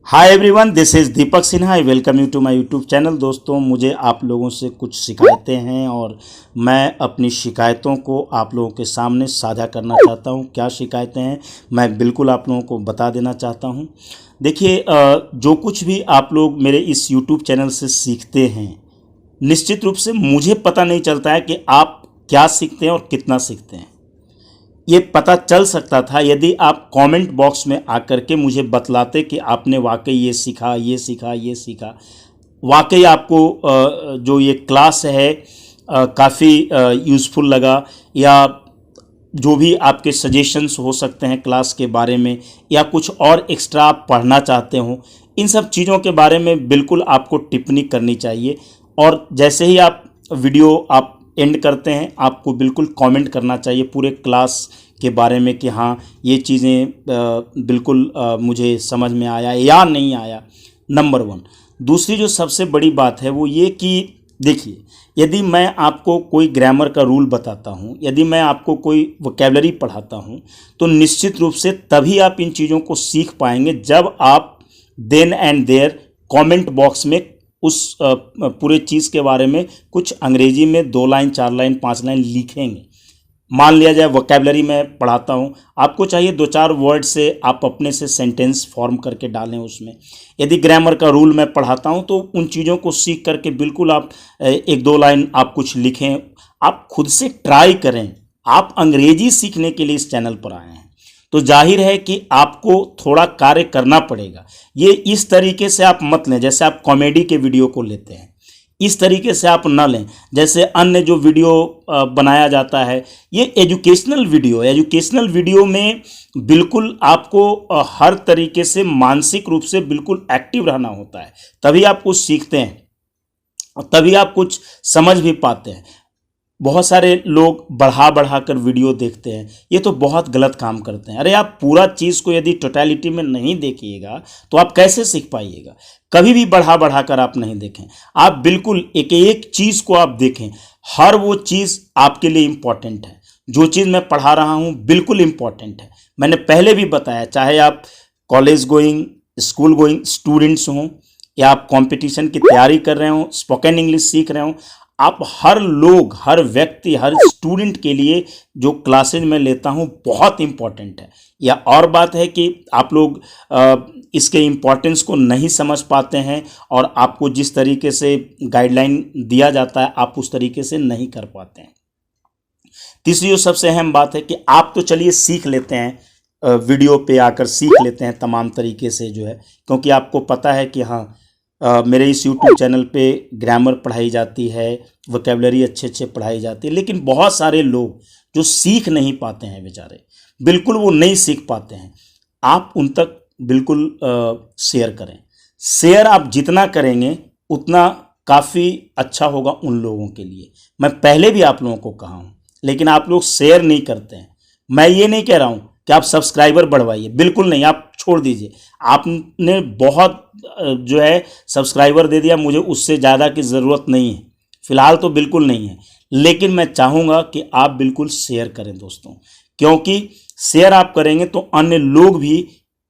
Hi everyone, this is Deepak Sinha. I welcome you to my YouTube channel. दोस्तों, मुझे आप लोगों से कुछ शिकायतें हैं और मैं अपनी शिकायतों को आप लोगों के सामने साझा करना चाहता हूं। क्या शिकायतें हैं मैं बिल्कुल आप लोगों को बता देना चाहता हूं। देखिए, जो कुछ भी आप लोग मेरे इस यूट्यूब चैनल से सीखते हैं, निश्चित रूप से मुझे पता नहीं चलता है कि आप क्या सीखते हैं और कितना सीखते हैं। ये पता चल सकता था यदि आप कमेंट बॉक्स में आकर के मुझे बतलाते कि आपने वाकई ये सीखा, ये सीखा, ये सीखा। वाकई आपको जो ये क्लास है काफ़ी यूज़फुल लगा, या जो भी आपके सजेशंस हो सकते हैं क्लास के बारे में, या कुछ और एक्स्ट्रा आप पढ़ना चाहते हो, इन सब चीज़ों के बारे में बिल्कुल आपको टिप्पणी करनी चाहिए। और जैसे ही आप वीडियो आप एंड करते हैं, आपको बिल्कुल कमेंट करना चाहिए पूरे क्लास के बारे में कि हाँ, ये चीज़ें बिल्कुल मुझे समझ में आया या नहीं आया। Number one. दूसरी जो सबसे बड़ी बात है वो ये कि देखिए, यदि मैं आपको कोई ग्रामर का रूल बताता हूँ, यदि मैं आपको कोई वोकैबलरी पढ़ाता हूँ, तो निश्चित रूप से तभी आप इन चीज़ों को सीख पाएंगे जब आप then and there comment box में उस पूरे चीज़ के बारे में कुछ अंग्रेजी में 2 लाइन, 4 लाइन, 5 लाइन लिखेंगे। मान लिया जाए वोकैबलरी में पढ़ाता हूँ, आपको चाहिए 2-4 वर्ड से आप अपने से सेंटेंस फॉर्म करके डालें उसमें। यदि ग्रामर का रूल मैं पढ़ाता हूँ तो उन चीज़ों को सीख करके बिल्कुल आप 1-2 लाइन आप कुछ लिखें, आप खुद से ट्राई करें। आप अंग्रेजी सीखने के लिए इस चैनल पर आए हैं, तो जाहिर है कि आपको थोड़ा कार्य करना पड़ेगा। ये इस तरीके से आप मत लें जैसे आप कॉमेडी के वीडियो को लेते हैं, इस तरीके से आप ना लें। जैसे अन्य जो वीडियो बनाया जाता है, ये एजुकेशनल वीडियो है। एजुकेशनल वीडियो में बिल्कुल आपको हर तरीके से मानसिक रूप से बिल्कुल एक्टिव रहना होता है, तभी आप कुछ सीखते हैं और तभी आप कुछ समझ भी पाते हैं। बहुत सारे लोग बढ़ा बढ़ा कर वीडियो देखते हैं, ये तो बहुत गलत काम करते हैं। अरे, आप पूरा चीज़ को यदि टोटलिटी में नहीं देखिएगा तो आप कैसे सीख पाइएगा। कभी भी बढ़ा बढ़ा कर आप नहीं देखें, आप बिल्कुल एक एक चीज़ को आप देखें। हर वो चीज़ आपके लिए इम्पॉर्टेंट है। जो चीज़ मैं पढ़ा रहा हूँ बिल्कुल इम्पॉर्टेंट है। मैंने पहले भी बताया, चाहे आप college going, school going students हों, या आप कंपटीशन की तैयारी कर रहे हो, स्पोकन इंग्लिश सीख रहे हो, आप हर लोग, हर व्यक्ति, हर स्टूडेंट के लिए जो क्लासेज मैं लेता हूँ बहुत इम्पॉर्टेंट है। या और बात है कि आप लोग इसके इम्पोर्टेंस को नहीं समझ पाते हैं और आपको जिस तरीके से गाइडलाइन दिया जाता है आप उस तरीके से नहीं कर पाते हैं। तीसरी जो सबसे अहम बात है कि आप तो चलिए सीख लेते हैं, वीडियो पे आकर सीख लेते हैं तमाम तरीके से जो है, क्योंकि आपको पता है कि हाँ, मेरे इस यूट्यूब चैनल पे ग्रामर पढ़ाई जाती है, वोकैबलरी अच्छे अच्छे पढ़ाई जाती है। लेकिन बहुत सारे लोग जो सीख नहीं पाते हैं बेचारे, बिल्कुल वो नहीं सीख पाते हैं, आप उन तक बिल्कुल शेयर करें। शेयर आप जितना करेंगे उतना काफ़ी अच्छा होगा उन लोगों के लिए। मैं पहले भी आप लोगों को कहा हूँ, लेकिन आप लोग शेयर नहीं करते हैं। मैं ये नहीं कह रहा हूँ कि आप सब्सक्राइबर बढ़वाइए, बिल्कुल नहीं, आप छोड़ दीजिए। आपने बहुत जो है सब्सक्राइबर दे दिया, मुझे उससे ज़्यादा की ज़रूरत नहीं है, फ़िलहाल तो बिल्कुल नहीं है। लेकिन मैं चाहूँगा कि आप बिल्कुल शेयर करें दोस्तों, क्योंकि शेयर आप करेंगे तो अन्य लोग भी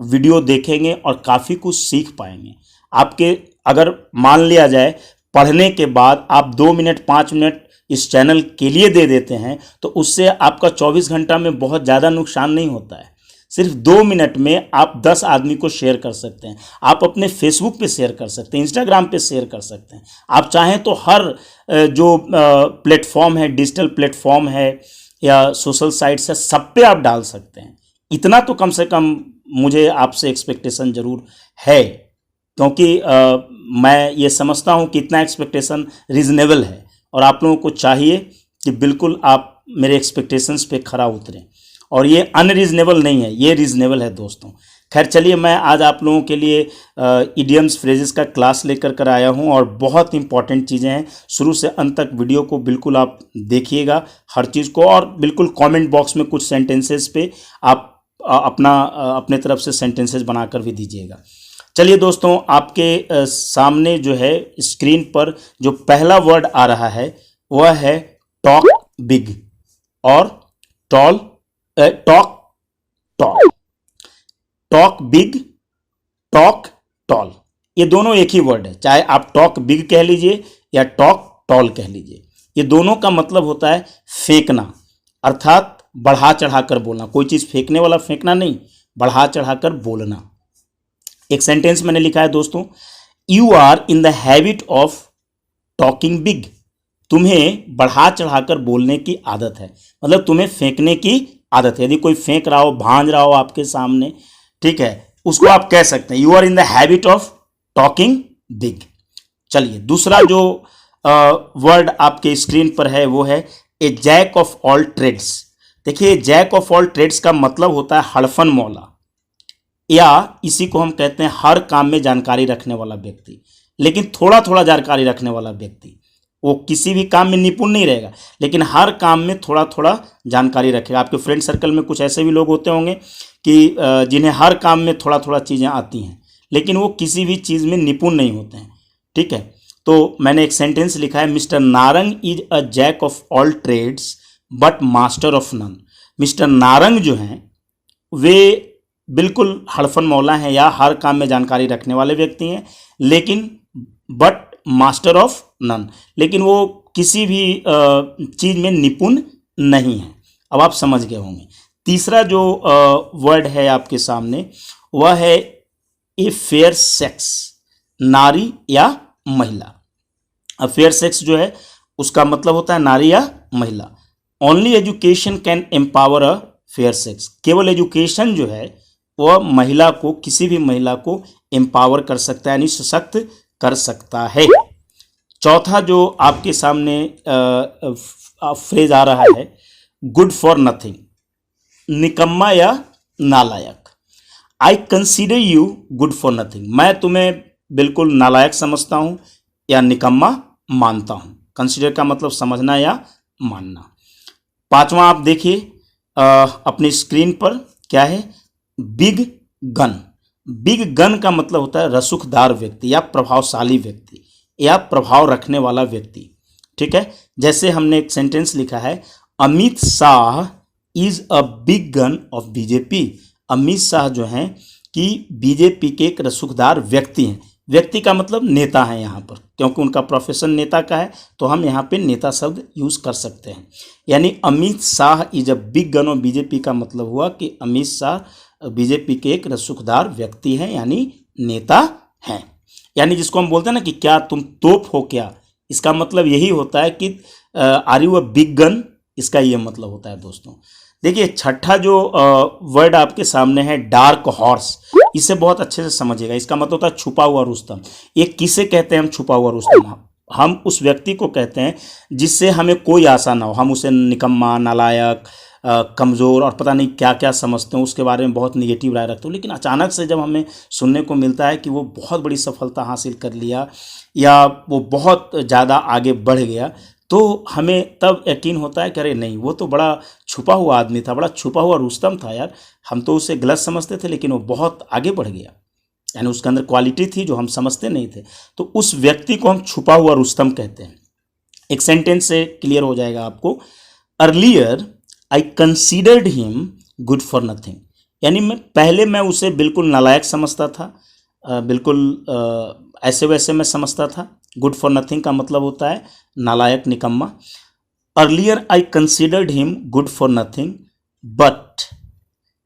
वीडियो देखेंगे और काफ़ी कुछ सीख पाएंगे। आपके अगर मान लिया जाए पढ़ने के बाद आप 2 मिनट 5 मिनट इस चैनल के लिए दे देते हैं, तो उससे आपका 24 घंटा में बहुत ज़्यादा नुकसान नहीं होता है। सिर्फ 2 मिनट में आप 10 आदमी को शेयर कर सकते हैं। आप अपने फेसबुक पे शेयर कर सकते हैं, इंस्टाग्राम पे शेयर कर सकते हैं। आप चाहें तो हर जो प्लेटफॉर्म है, डिजिटल प्लेटफॉर्म है या सोशल साइट्स है, सब पे आप डाल सकते हैं। इतना तो कम से कम मुझे आपसे एक्सपेक्टेशन ज़रूर है, क्योंकि मैं ये समझता हूँ कि इतना एक्सपेक्टेशन रीज़नेबल है और आप लोगों को चाहिए कि बिल्कुल आप मेरे एक्सपेक्टेशंस पे खरा उतरें। और ये अनरीजनेबल नहीं है, ये रीजनेबल है दोस्तों। खैर चलिए, मैं आज आप लोगों के लिए इडियम्स फ्रेजेस का क्लास लेकर कर आया हूँ और बहुत इंपॉर्टेंट चीज़ें हैं। शुरू से अंत तक वीडियो को बिल्कुल आप देखिएगा हर चीज़ को, और बिल्कुल कमेंट बॉक्स में कुछ सेंटेंसेस पे आप अपने तरफ से सेंटेंसेस बनाकर भी दीजिएगा। चलिए दोस्तों, आपके सामने जो है स्क्रीन पर जो पहला वर्ड आ रहा है वह है टॉक बिग और tall. Talk talk talk big, talk tall, ये दोनों एक ही वर्ड है, चाहे आप टॉक बिग कह लीजिए या टॉक टॉल कह लीजिए, ये दोनों का मतलब होता है फेंकना, अर्थात बढ़ा चढ़ाकर बोलना। कोई चीज़ फेंकने वाला फेंकना नहीं, बढ़ा चढ़ाकर बोलना। एक सेंटेंस मैंने लिखा है दोस्तों, you are in the habit of talking big, तुम्हें बढ़ा चढ़ाकर बोलने की आदत है, मतलब तुम्हें फेंकने की आदत है। यदि कोई फेंक रहा हो, भांज रहा हो आपके सामने, ठीक है, उसको आप कह सकते हैं you are in the habit of talking big. चलिए, दूसरा जो वर्ड आपके स्क्रीन पर है वो है ए जैक ऑफ ऑल ट्रेड्स। देखिए, जैक ऑफ ऑल ट्रेड्स का मतलब होता है हड़फन मौला, या इसी को हम कहते हैं हर काम में जानकारी रखने वाला व्यक्ति, लेकिन थोड़ा थोड़ा जानकारी रखने वाला व्यक्ति। वो किसी भी काम में निपुण नहीं रहेगा, लेकिन हर काम में थोड़ा थोड़ा जानकारी रखेगा। आपके फ्रेंड सर्कल में कुछ ऐसे भी लोग होते होंगे कि जिन्हें हर काम में थोड़ा थोड़ा चीज़ें आती हैं, लेकिन वो किसी भी चीज़ में निपुण नहीं होते हैं, ठीक है। तो मैंने एक सेंटेंस लिखा है, mister Narang is a jack of all trades but master of none. Mister Narang जो हैं वे बिल्कुल हड़फन मौला हैं या हर काम में जानकारी रखने वाले व्यक्ति हैं, लेकिन बट मास्टर ऑफ नन, लेकिन वो किसी भी चीज़ में निपुण नहीं है। अब आप समझ गए होंगे। तीसरा जो वर्ड है आपके सामने वह है ए फेयर सेक्स, नारी या महिला। अब फेयर सेक्स जो है उसका मतलब होता है नारी या महिला। Only education can empower a fair sex, केवल एजुकेशन जो है वह महिला को, किसी भी महिला को एम्पावर कर सकता है, यानी सशक्त कर सकता है। चौथा जो आपके सामने फ्रेज आ रहा है, गुड फॉर नथिंग, निकम्मा या नालायक। I consider you good for nothing, मैं तुम्हें बिल्कुल नालायक समझता हूँ या निकम्मा मानता हूँ। कंसीडर का मतलब समझना या मानना। पांचवा आप देखिए अपनी स्क्रीन पर क्या है, बिग गन। बिग गन का मतलब होता है रसूखदार व्यक्ति या प्रभावशाली व्यक्ति या प्रभाव रखने वाला व्यक्ति, ठीक है। जैसे हमने एक सेंटेंस लिखा है, Amit Shah is a big gun of BJP. Amit Shah जो हैं कि बीजेपी के एक रसूखदार व्यक्ति हैं। व्यक्ति का मतलब नेता है यहाँ पर, क्योंकि उनका प्रोफेशन नेता का है, तो हम यहाँ पे नेता शब्द यूज़ कर सकते हैं। यानी Amit Shah is a big gun of BJP का मतलब हुआ कि अमित शाह बीजेपी के एक रसूखदार व्यक्ति हैं, यानी नेता हैं। यानी जिसको हम बोलते हैं ना कि क्या तुम तोप हो क्या, इसका मतलब यही होता है कि are you a big gun, इसका ये मतलब होता है दोस्तों। देखिए, छठा जो वर्ड आपके सामने है, डार्क हॉर्स, इसे बहुत अच्छे से समझिएगा। इसका मतलब होता है छुपा हुआ रुस्तम। ये किसे कहते हैं हम छुपा हुआ रुस्तम? हम उस व्यक्ति को कहते हैं जिससे हमें कोई आशा ना हो, हम उसे निकम्मा, नालायक, कमज़ोर और पता नहीं क्या क्या समझते हैं, उसके बारे में बहुत निगेटिव राय रखते हो, लेकिन अचानक से जब हमें सुनने को मिलता है कि वो बहुत बड़ी सफलता हासिल कर लिया या वो बहुत ज़्यादा आगे बढ़ गया, तो हमें तब यकीन होता है कि अरे नहीं, वो तो बड़ा छुपा हुआ आदमी था, बड़ा छुपा हुआ रुस्तम था यार, हम तो उसे गलत समझते थे लेकिन वो बहुत आगे बढ़ गया, यानी उसके अंदर क्वालिटी थी जो हम समझते नहीं थे। तो उस व्यक्ति को हम छुपा हुआ रुस्तम कहते हैं। एक सेंटेंस से क्लियर हो जाएगा आपको, earlier I considered him good for nothing, यानी पहले मैं उसे बिल्कुल नालायक समझता था, बिल्कुल ऐसे वैसे मैं समझता था। गुड फॉर नथिंग का मतलब होता है नालायक, निकम्मा। Earlier I considered him good for nothing but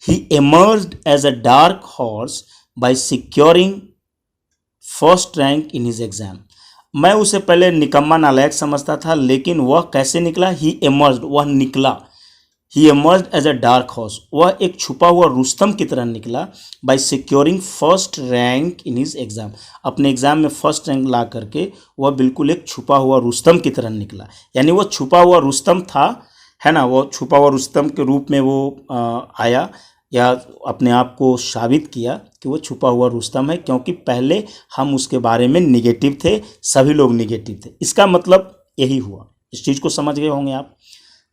he emerged as a dark horse by securing first rank in his exam. मैं उसे पहले निकम्मा, नालायक समझता था, लेकिन वह कैसे निकला? ही emerged, वह निकला। He emerged as a dark horse, वह एक छुपा हुआ रुस्तम की तरह निकला। By securing first rank in his exam, अपने एग्जाम में फर्स्ट रैंक ला करके वह बिल्कुल एक छुपा हुआ रुस्तम की तरह निकला। यानी वो छुपा हुआ रुस्तम था, है ना, वो छुपा हुआ रुस्तम के रूप में वो आया या अपने आप को साबित किया कि वो छुपा हुआ रुस्तम है, क्योंकि पहले हम उसके बारे में निगेटिव थे, सभी लोग निगेटिव थे। इसका मतलब यही हुआ। इस चीज़ को समझ गए होंगे आप।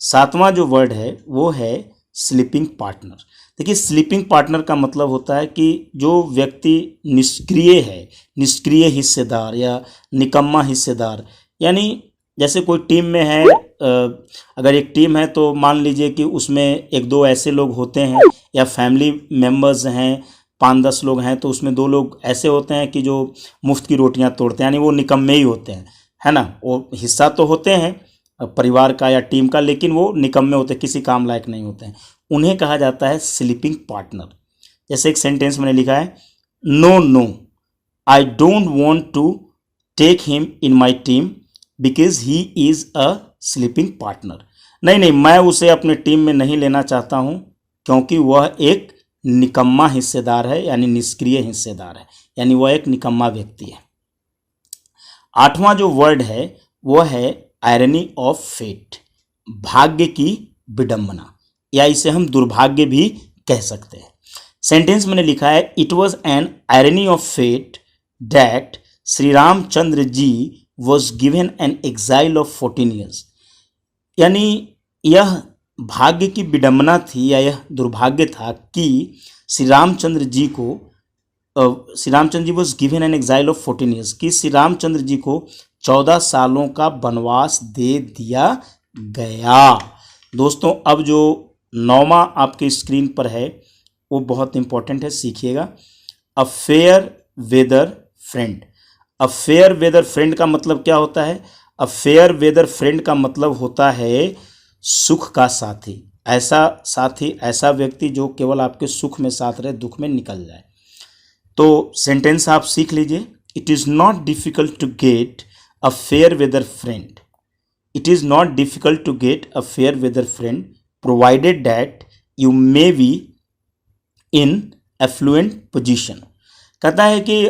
सातवां जो वर्ड है वो है स्लीपिंग पार्टनर। देखिए, स्लीपिंग पार्टनर का मतलब होता है कि जो व्यक्ति निष्क्रिय है, निष्क्रिय हिस्सेदार या निकम्मा हिस्सेदार, यानी जैसे कोई टीम में है, अगर एक टीम है तो मान लीजिए कि उसमें एक दो ऐसे लोग होते हैं या फैमिली मेम्बर्स हैं 5-10 लोग हैं तो उसमें 2 लोग ऐसे होते हैं कि जो मुफ्त की रोटियां तोड़ते हैं, यानी वो निकम्मे ही होते हैं, है ना। वो हिस्सा तो होते हैं परिवार का या टीम का, लेकिन वो निकम्मे होते हैं, किसी काम लायक नहीं होते हैं। उन्हें कहा जाता है स्लीपिंग पार्टनर। जैसे एक सेंटेंस मैंने लिखा है, no no I don't want to take him in my team because he is a sleeping partner. नहीं नहीं, मैं उसे अपने टीम में नहीं लेना चाहता हूं क्योंकि वह एक निकम्मा हिस्सेदार है, यानी निष्क्रिय हिस्सेदार है, यानी वह एक निकम्मा व्यक्ति है। 8वां जो वर्ड है वह है आयरनी ऑफ फेट, भाग्य की विडंबना, या इसे हम दुर्भाग्य भी कह सकते हैं। सेंटेंस मैंने लिखा है, it was an irony of fate that Shri Ramchandra ji was given an exile of 14 years. यानी यह भाग्य की विडंबना थी या यह दुर्भाग्य था कि Shri Ramchandra ji was given an exile of 14 years, कि श्री रामचंद्र जी को 14 सालों का वनवास दे दिया गया। दोस्तों अब जो 9वां आपके स्क्रीन पर है वो बहुत इंपॉर्टेंट है, सीखिएगा। A fair weather friend. A fair weather friend का मतलब क्या होता है? अ फेयर वेदर फ्रेंड का मतलब होता है सुख का साथी। ऐसा साथी, ऐसा व्यक्ति जो केवल आपके सुख में साथ रहे, दुख में निकल जाए। तो सेंटेंस आप सीख लीजिए। It is not difficult to get a fair weather friend. It is not difficult to get a fair weather friend provided that you may be in affluent position. कहता है कि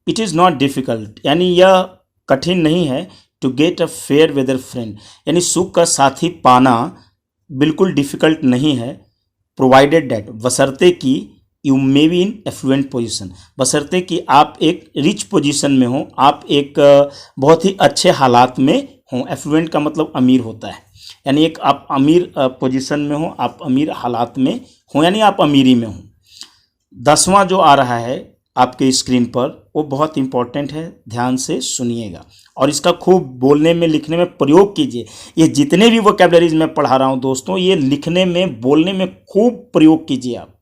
इट इज़ नॉट डिफिकल्ट, यानी यह कठिन नहीं है, to get a fair weather friend, यानी सुख का साथी पाना बिल्कुल डिफिकल्ट नहीं है। प्रोवाइडेड दैट, बशर्ते कि you may be in affluent position, बशर्ते कि आप एक रिच पोजीशन में हो, आप एक बहुत ही अच्छे हालात में हो। एफ्लुएंट का मतलब अमीर होता है, यानी एक आप अमीर पोजीशन में हो, आप अमीर हालात में हो, यानी आप अमीरी में हो। 10वां जो आ रहा है आपके स्क्रीन पर वो बहुत इंपॉर्टेंट है, ध्यान से सुनिएगा और इसका खूब बोलने में लिखने में प्रयोग कीजिए। ये जितने भी वोकैबुलरीज मैं पढ़ा रहा हूँ दोस्तों, ये लिखने में बोलने में खूब प्रयोग कीजिए आप।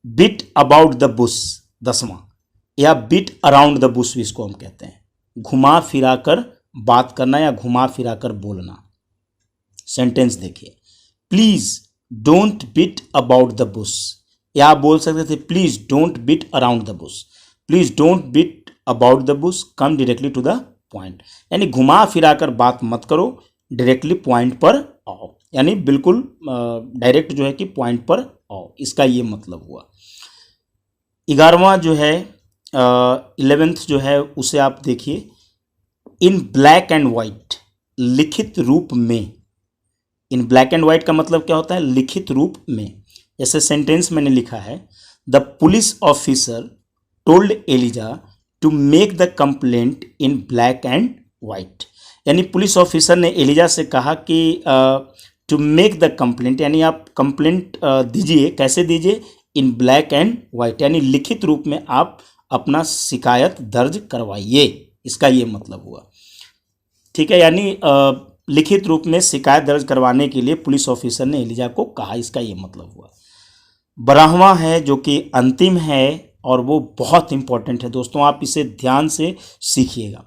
बिट अबाउट द बुश, 10वां, या बिट अराउंड द बुश भी इसको हम कहते हैं, घुमा फिरा कर बात करना या घुमा फिरा कर बोलना। सेंटेंस देखिए, please don't beat about the bush, या आप बोल सकते थे please don't beat around the bush. Please don't beat about the bush, come directly to the point, यानी घुमा फिरा कर बात मत करो, डायरेक्टली पॉइंट पर आओ, यानी बिल्कुल डायरेक्ट जो है कि पॉइंट पर आओ, इसका ये मतलब हुआ। 11वां जो है 11th जो है उसे आप देखिए, इन ब्लैक एंड वाइट, लिखित रूप में। इन ब्लैक एंड वाइट का मतलब क्या होता है? लिखित रूप में। जैसे सेंटेंस मैंने लिखा है, the police officer told Eliza to make the complaint in black and white, यानी पुलिस ऑफिसर ने एलिजा से कहा कि टू मेक द कंप्लेंट, यानी आप कंप्लेंट दीजिए। कैसे दीजिए? इन ब्लैक एंड वाइट, यानी लिखित रूप में आप अपना शिकायत दर्ज करवाइए, इसका ये मतलब हुआ। ठीक है, यानी लिखित रूप में शिकायत दर्ज करवाने के लिए पुलिस ऑफिसर ने एलिजा को कहा, इसका ये मतलब हुआ। 12वां है जो कि अंतिम है और वो बहुत इंपॉर्टेंट है दोस्तों, आप इसे ध्यान से सीखिएगा।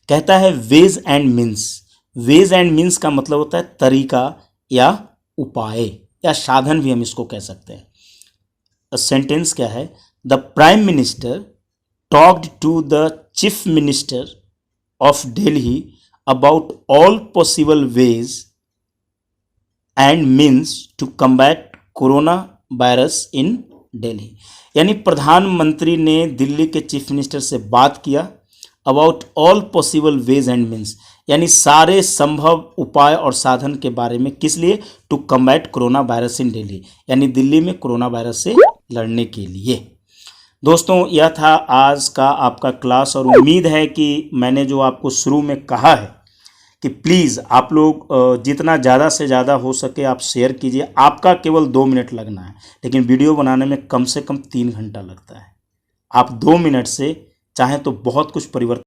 कहता है ways and means. Ways and means का मतलब होता है तरीका या उपाय या साधन भी हम इसको कह सकते हैं। सेंटेंस क्या है? The prime minister talked to the chief minister of Delhi about all possible ways and means to combat corona virus in Delhi, यानी प्रधानमंत्री ने दिल्ली के चीफ मिनिस्टर से बात किया about all possible ways and means, यानी सारे संभव उपाय और साधन के बारे में। किस लिए? To combat corona virus in Delhi, यानी दिल्ली में कोरोना वायरस से लड़ने के लिए। दोस्तों यह था आज का आपका क्लास और उम्मीद है कि मैंने जो आपको शुरू में कहा है कि प्लीज़ आप लोग जितना ज़्यादा से ज़्यादा हो सके आप शेयर कीजिए। आपका केवल 2 मिनट लगना है, लेकिन वीडियो बनाने में कम से कम 3 घंटा लगता है। आप 2 मिनट से चाहें तो बहुत कुछ परिवर्तन